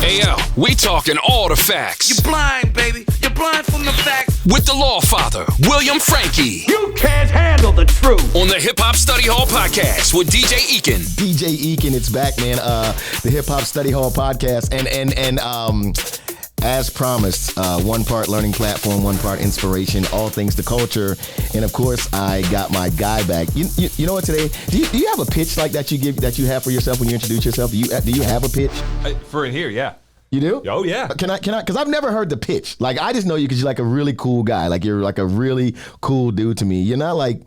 Hey, yo, we talking all the facts. You're blind, baby. You're blind from the facts. With the Lawfather, William Franchi. You can't handle the truth. On the Hip Hop Study Hall podcast with DJ Ekin. DJ Ekin, it's back, man. The Hip Hop Study Hall podcast. And as promised, one part learning platform, one part inspiration, all things to culture. And of course, I got my guy back. You know what, today? Do you have a pitch like that you have for yourself when you introduce yourself? Do you have a pitch? For in here, yeah. You do? Oh, yeah. Can I? Because I've never heard the pitch. Like, I just know you because you're like a really cool guy. Like, you're like a really cool dude to me. You're not like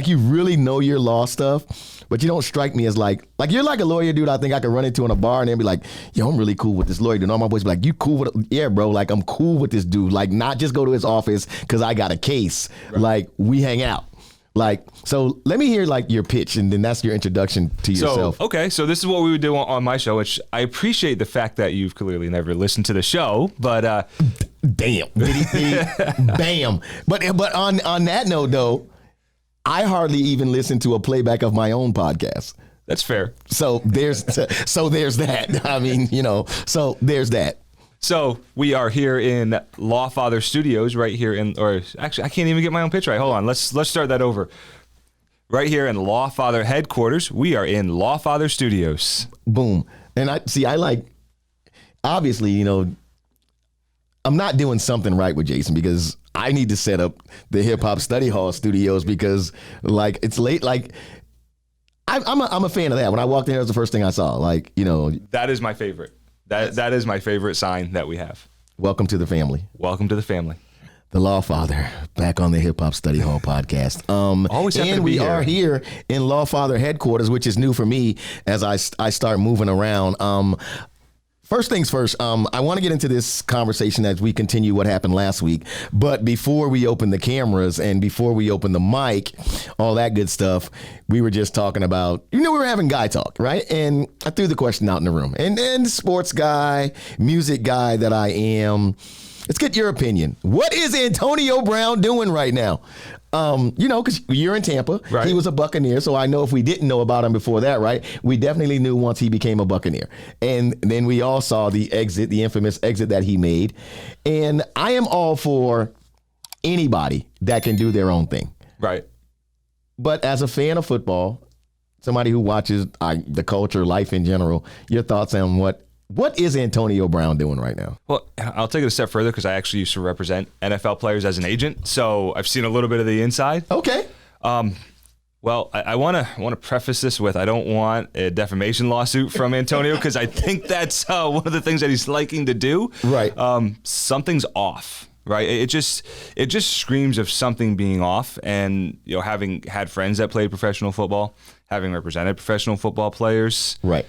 you really know your law stuff, but you don't strike me as like you're like a lawyer dude I think I could run into in a bar and then be like, yo, I'm really cool with this lawyer dude. And all my boys be like, you cool with yeah, bro. Like, I'm cool with this dude. Like, not just go to his office because I got a case. Right. Like, we hang out. Like, so let me hear like your pitch, and then that's your introduction to yourself. So this is what we would do on my show, which I appreciate the fact that you've clearly never listened to the show, but damn, bam. But on that note though, I hardly even listen to a playback of my own podcast. That's fair. So there's that. I mean, so there's that. So we are here in Lawfather Studios, right here actually, I can't even get my own pitch right. Hold on, let's start that over. Right here in Lawfather headquarters, we are in Lawfather Studios. Boom. And obviously, I'm not doing something right with Jason because I need to set up the Hip Hop Study Hall studios because like it's late. Like I'm a fan of that. When I walked in, that was the first thing I saw. That is my favorite. That is my favorite sign that we have. Welcome to the family. Welcome to the family. The Lawfather, back on the Hip Hop Study Hall podcast. Always happy to be here. And we are here in Lawfather headquarters, which is new for me as I start moving around. First things first, I want to get into this conversation as we continue what happened last week. But before we open the cameras and before we open the mic, all that good stuff, we were just talking about, we were having guy talk, right? And I threw the question out in the room. And sports guy, music guy that I am, let's get your opinion. What is Antonio Brown doing right now? Because you're in Tampa. Right. He was a Buccaneer, so I know if we didn't know about him before that, right, we definitely knew once he became a Buccaneer. And then we all saw the infamous exit that he made. And I am all for anybody that can do their own thing. Right. But as a fan of football, somebody who watches the culture, life in general, your thoughts on what is Antonio Brown doing right now? Well, I'll take it a step further because I actually used to represent NFL players as an agent, so I've seen a little bit of the inside. Okay. Well, I want to preface this with I don't want a defamation lawsuit from Antonio because I think that's one of the things that he's liking to do. Right. Something's off. Right. It just screams of something being off. And having had friends that played professional football, having represented professional football players. Right.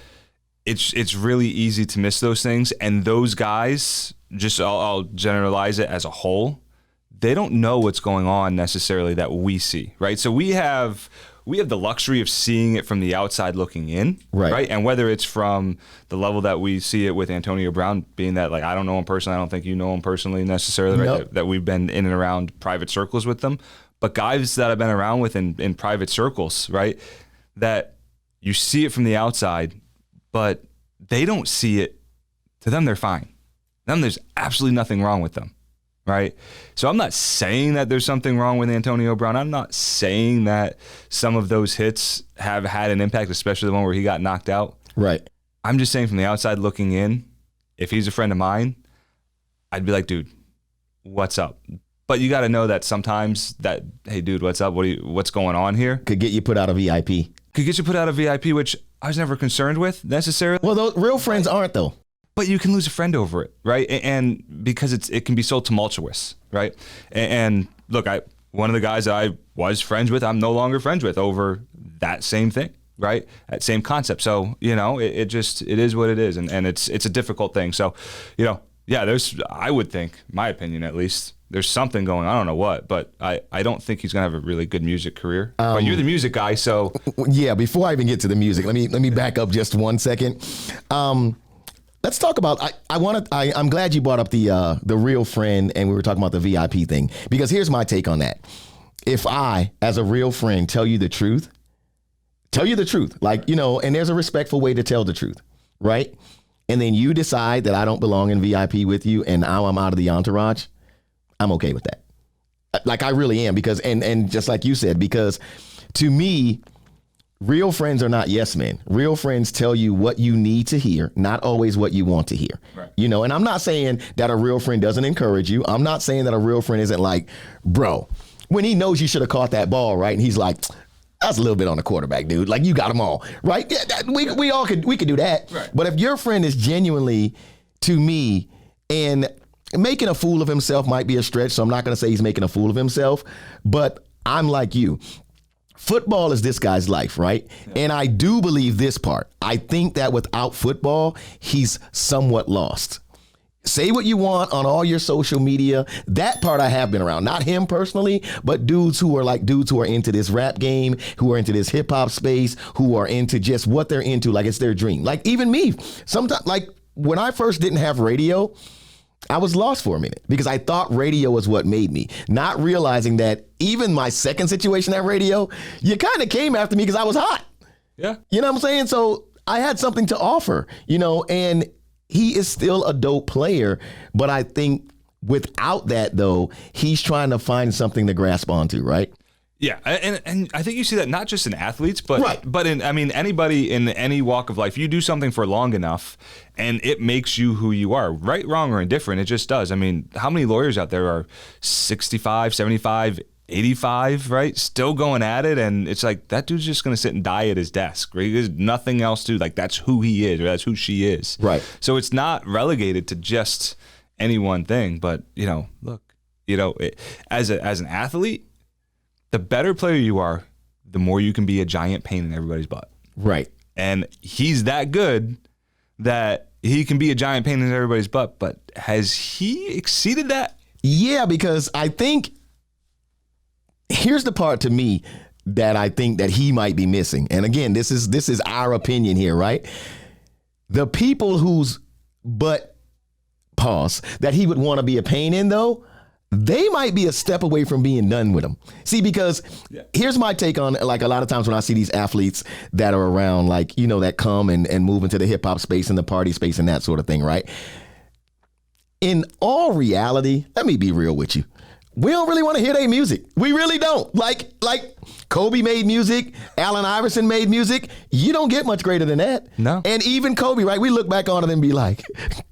It's really easy to miss those things, and those guys, I'll generalize it as a whole, they don't know what's going on necessarily that we see, right? So we have the luxury of seeing it from the outside looking in, right? And whether it's from the level that we see it with Antonio Brown, being that I don't know him personally, I don't think you know him personally necessarily, right? Nope. That we've been in and around private circles with them, but guys that I've been around with in private circles, right? That you see it from the outside, but they don't see it. To them, they're fine. To them, there's absolutely nothing wrong with them, right? So I'm not saying that there's something wrong with Antonio Brown. I'm not saying that some of those hits have had an impact, especially the one where he got knocked out. Right. I'm just saying from the outside looking in, if he's a friend of mine, I'd be like, dude, what's up? But you got to know that sometimes that, hey, dude, what's up? What's going on here? Could get you put out of VIP. Could get you put out of VIP, which I was never concerned with necessarily. Well, those real friends aren't, though. But you can lose a friend over it, right? And because it can be so tumultuous, right? And look, one of the guys that I was friends with, I'm no longer friends with over that same thing, right? That same concept. So, it is what it is. And it's a difficult thing. So, I would think, my opinion at least, there's something going on. I don't know what, but I don't think he's going to have a really good music career. But you're the music guy, so. Yeah, before I even get to the music, let me back up just 1 second. Let's talk about, I'm glad you brought up the real friend and we were talking about the VIP thing, because here's my take on that. If I, as a real friend, tell you the truth, and there's a respectful way to tell the truth, right? and then you decide that I don't belong in VIP with you and now I'm out of the entourage, I'm okay with that. Like I really am, because and just like you said, because to me, real friends are not yes men. Real friends tell you what you need to hear, not always what you want to hear. Right. You know, and I'm not saying that a real friend doesn't encourage you. I'm not saying that a real friend isn't like, bro, when he knows you should have caught that ball, right? And he's like, that's a little bit on the quarterback, dude. Like, you got them all, right? Yeah, we all could do that. Right. But if your friend is genuinely, to me, and making a fool of himself might be a stretch, so I'm not going to say he's making a fool of himself, but I'm like you. Football is this guy's life, right? Yeah. And I do believe this part. I think that without football, he's somewhat lost. Say what you want on all your social media. That part I have been around. Not him personally, but dudes who are into this rap game, who are into this hip hop space, who are into just what they're into, like it's their dream. Like even me, sometimes, like when I first didn't have radio, I was lost for a minute because I thought radio was what made me, not realizing that even my second situation at radio, you kind of came after me because I was hot. Yeah. You know what I'm saying? So I had something to offer, you know, and he is still a dope player. But I think without that, though, he's trying to find something to grasp onto, right? Yeah, and I think you see that not just in athletes, but right. but in, I mean, anybody in any walk of life. You do something for long enough, and it makes you who you are, right, wrong, or indifferent. It just does. I mean, how many lawyers out there are 65, 75, 85, right, still going at it, and it's like that dude's just going to sit and die at his desk, right? There's nothing else to, like, that's who he is, or that's who she is. Right. So it's not relegated to just any one thing, but, you know, look, you know, as an athlete, the better player you are, the more you can be a giant pain in everybody's butt. Right. And he's that good that he can be a giant pain in everybody's butt. But has he exceeded that? Yeah, because I think here's the part to me that I think that he might be missing. And again, this is our opinion here, right? The people whose butt pause that he would want to be a pain in, though, they might be a step away from being done with him. See, because here's my take on, like, a lot of times when I see these athletes that are around, like, you know, that come and move into the hip hop space and the party space and that sort of thing, right? In all reality, let me be real with you. We don't really want to hear their music. We really don't. Like Kobe made music, Allen Iverson made music. You don't get much greater than that. No. And even Kobe, right? We look back on it and be like,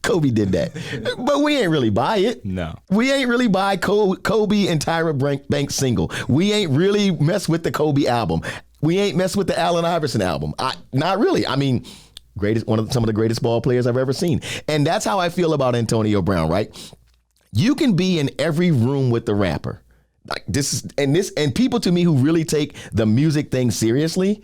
Kobe did that. But we ain't really buy it. No. We ain't really buy Kobe and Tyra Banks single. We ain't really mess with the Kobe album. We ain't mess with the Allen Iverson album. Not really. I mean, some of the greatest ball players I've ever seen. And that's how I feel about Antonio Brown, right? You can be in every room with the rapper. Like and people to me who really take the music thing seriously,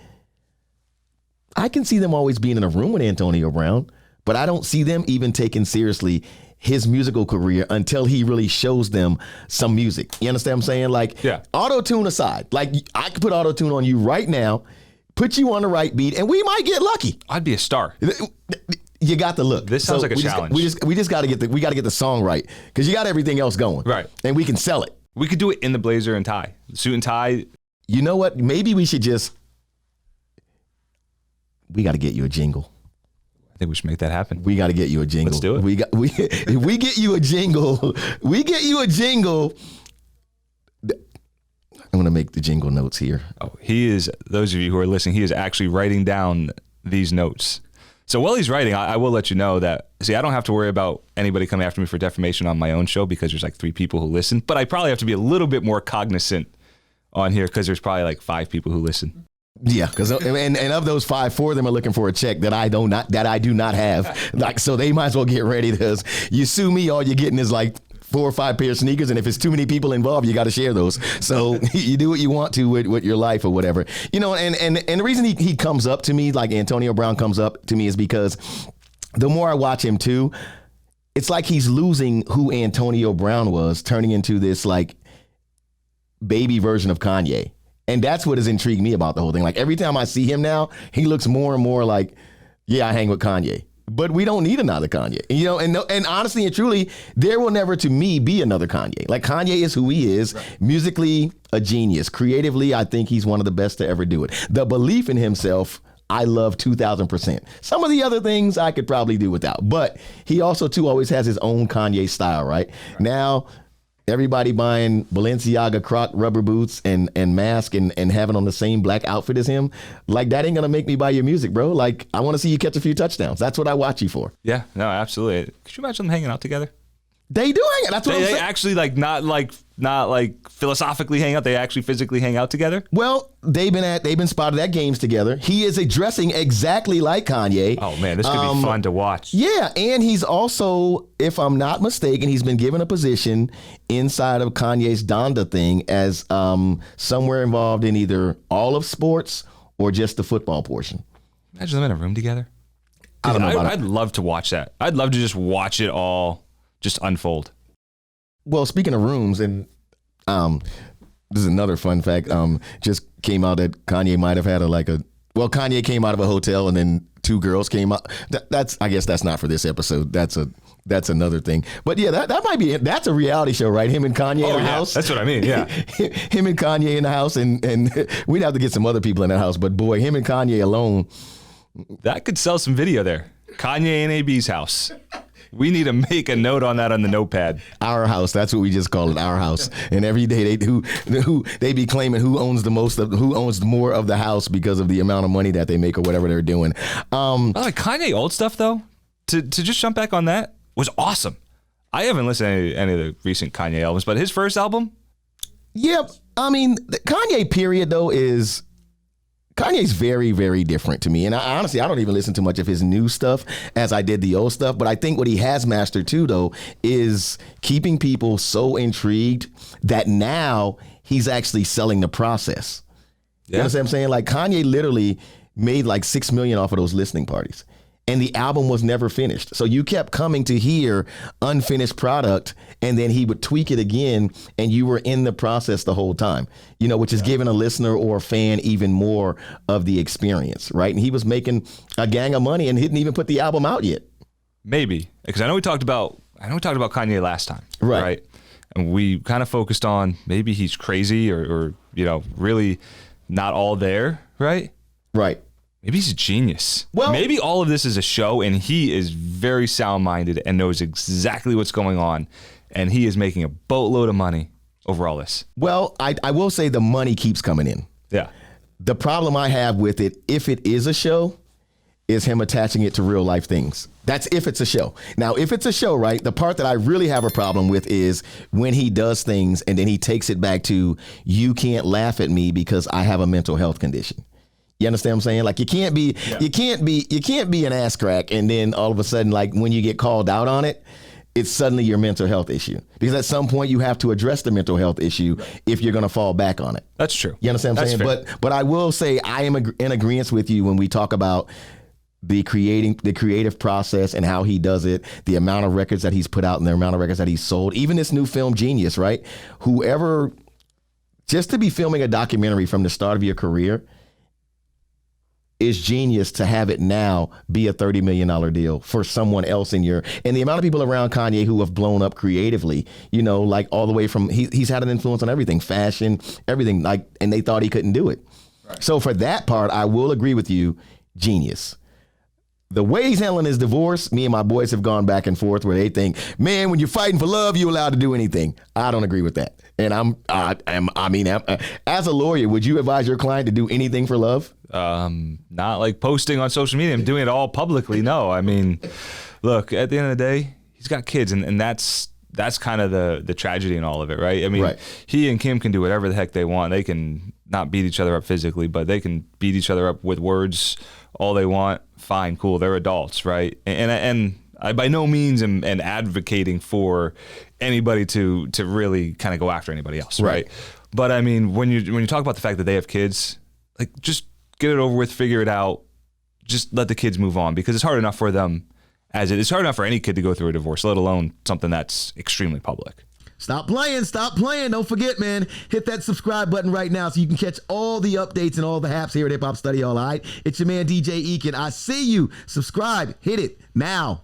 I can see them always being in a room with Antonio Brown, but I don't see them even taking seriously his musical career until he really shows them some music. You understand what I'm saying? Like, yeah. Auto-tune aside, like I could put auto-tune on you right now, put you on the right beat, and we might get lucky. I'd be a star. You got the look. This sounds like a challenge. We just got to get the song right, because you got everything else going. Right. And we can sell it. We could do it in the blazer and tie, suit and tie. You know what? Maybe we should we got to get you a jingle. I think we should make that happen. We got to get you a jingle. Let's do it. If we get you a jingle, I'm going to make the jingle notes here. Oh, he is, those of you who are listening, he is actually writing down these notes. So while he's writing, I will let you know that, see, I don't have to worry about anybody coming after me for defamation on my own show because there's like 3 people who listen, but I probably have to be a little bit more cognizant on here because there's probably like 5 people who listen. Yeah, because and of those 5, 4 of them are looking for a check that I do not have. Like, so they might as well get ready, because you sue me, all you're getting is like 4 or 5 pair of sneakers, and if it's too many people involved, you got to share those. So you do what you want to with your life or whatever, you know. And the reason he comes up to me, like Antonio Brown comes up to me, is because the more I watch him too, it's like he's losing who Antonio Brown was, turning into this like baby version of Kanye. And that's what has intrigued me about the whole thing. Like, every time I see him now, he looks more and more like, yeah, I hang with Kanye. But we don't need another Kanye, you know. And honestly and truly, there will never, to me, be another Kanye. Like, Kanye is who he is, right. Musically a genius. Creatively, I think he's one of the best to ever do it. The belief in himself, I love 2,000%. Some of the other things I could probably do without. But he also, too, always has his own Kanye style, right? Now, everybody buying Balenciaga Croc rubber boots and mask and having on the same black outfit as him. Like, that ain't going to make me buy your music, bro. Like, I want to see you catch a few touchdowns. That's what I watch you for. Yeah, no, absolutely. Could you imagine them hanging out together? They do hang out. That's what I'm saying. They actually not philosophically hang out. They actually physically hang out together. Well, they've been spotted at games together. He is dressing exactly like Kanye. Oh man, this could be fun to watch. Yeah, and he's also, if I'm not mistaken, he's been given a position inside of Kanye's Donda thing as somewhere involved in either all of sports or just the football portion. Imagine them in a room together. I don't know about I'd love to watch that. I'd love to just watch it all just unfold. Well, speaking of rooms, and this is another fun fact. Just came out that Kanye might have had Kanye came out of a hotel and then two girls came out. I guess that's not for this episode. That's another thing. But yeah, that might be it. That's a reality show, right? Him and Kanye in the house. That's what I mean. Yeah, him and Kanye in the house, and we'd have to get some other people in that house. But boy, him and Kanye alone, that could sell some video there. Kanye and AB's house. We need to make a note on that on the notepad. Our house. That's what we just call it. Our house. And every day they be claiming who owns more of the house because of the amount of money that they make or whatever they're doing. By the way, Kanye old stuff though, to just jump back on that was awesome. I haven't listened to any of the recent Kanye albums, but his first album. Yeah, I mean, the Kanye period though is. Kanye's very, very different to me. And honestly, I don't even listen to much of his new stuff as I did the old stuff. But I think what he has mastered too, though, is keeping people so intrigued that now he's actually selling the process. Yeah. You know what I'm saying? Like Kanye literally made like $6 million off of those listening parties. And the album was never finished. So you kept coming to hear unfinished product, and then he would tweak it again, and you were in the process the whole time, which is giving a listener or a fan even more of the experience, right? And he was making a gang of money and hadn't even put the album out yet. Maybe, because I know we talked about Kanye last time, right? And we kind of focused on maybe he's crazy or really not all there, right? Right. Maybe he's a genius. Well, maybe all of this is a show and he is very sound-minded and knows exactly what's going on. And he is making a boatload of money over all this. Well, I will say the money keeps coming in. Yeah. The problem I have with it, if it is a show, is him attaching it to real life things. That's if it's a show. Now, if it's a show, right, the part that I really have a problem with is when he does things and then he takes it back to, you can't laugh at me because I have a mental health condition. You understand what I'm saying? Like you can't be an ass crack and then all of a sudden, like when you get called out on it, it's suddenly your mental health issue. Because at some point you have to address the mental health issue if you're going to fall back on it. That's true. You understand what I'm saying? But I will say I am in agreement with you when we talk about the creative process and how he does it, the amount of records that he's put out and the amount of records that he's sold. Even this new film Genius, right? Just to be filming a documentary from the start of your career is genius to have it now be a $30 million deal for someone else and the amount of people around Kanye who have blown up creatively, like all the way from, he's had an influence on everything, fashion, everything, like, and they thought he couldn't do it. Right. So for that part, I will agree with you, genius. The way he's handling his divorce, me and my boys have gone back and forth where they think, man, when you're fighting for love, you're allowed to do anything. I don't agree with that. And as a lawyer, would you advise your client to do anything for love? Not like posting on social media. I'm doing it all publicly. No, I mean, look, at the end of the day, he's got kids and that's kind of the tragedy in all of it, right? I mean, He and Kim can do whatever the heck they want. They can not beat each other up physically, but they can beat each other up with words all they want. Fine, cool. They're adults, right? And I by no means am advocating for anybody to really kind of go after anybody else, right? But I mean, when you talk about the fact that they have kids, like just get it over with, figure it out, just let the kids move on because it's hard enough for them as it's hard enough for any kid to go through a divorce, let alone something that's extremely public. Stop playing. Don't forget, man, hit that subscribe button right now so you can catch all the updates and all the haps here at Hip Hop Study Hall, all right? It's your man, DJ Ekin. I see you. Subscribe. Hit it now.